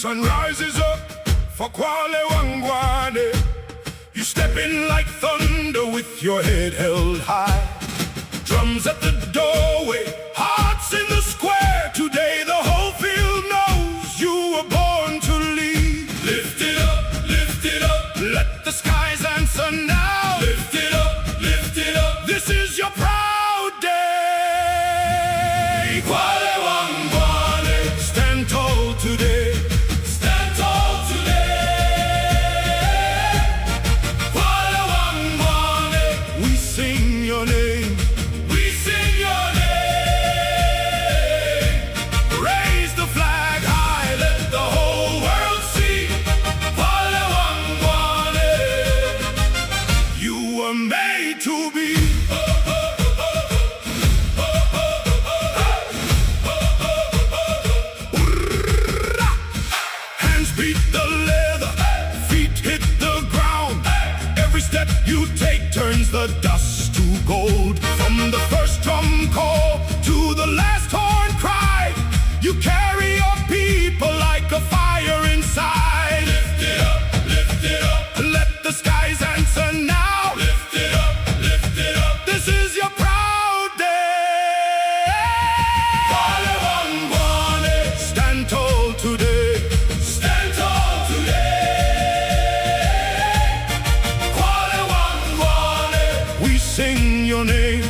sun rises up for Kwale Wangwane. You step in like thunder with your head held high. Drums at the doorway, hearts in the square. Today the whole field knows you were born to lead. Lift it up, let the skies answer now. Lift it up, this is your proud day. Kwale Wangwane, stand tall today. Stand tall today. Kwale Wangwane, we sing your name. We sing your name. Raise the flag high, let the whole world see. Kwale Wangwane, you were made to be. Hands beat the leather, feet hit the ground. Every step you take turns the dust to gold. From the first drum call to the last horn cry, you carry your people like a fire inside. Lift it up, let the skies answer now. Lift it up, this is your proud day. Kwale Wangwane, stand tall today. Stand tall today. Kwale Wangwane, we sing your name.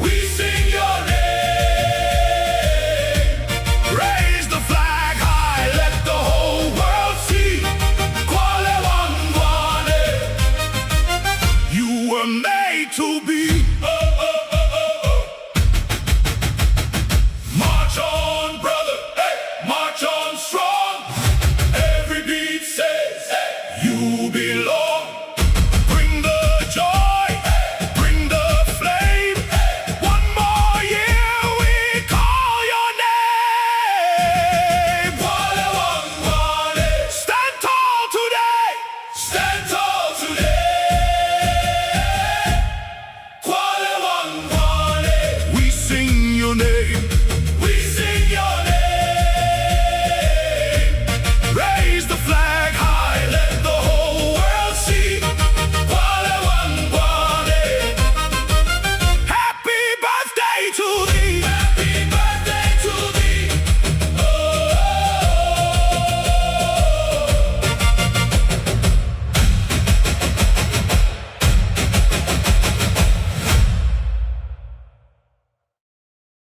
We sing your name. Raise the flag high, let the whole world see. Kwale Wangwane, you were made to be.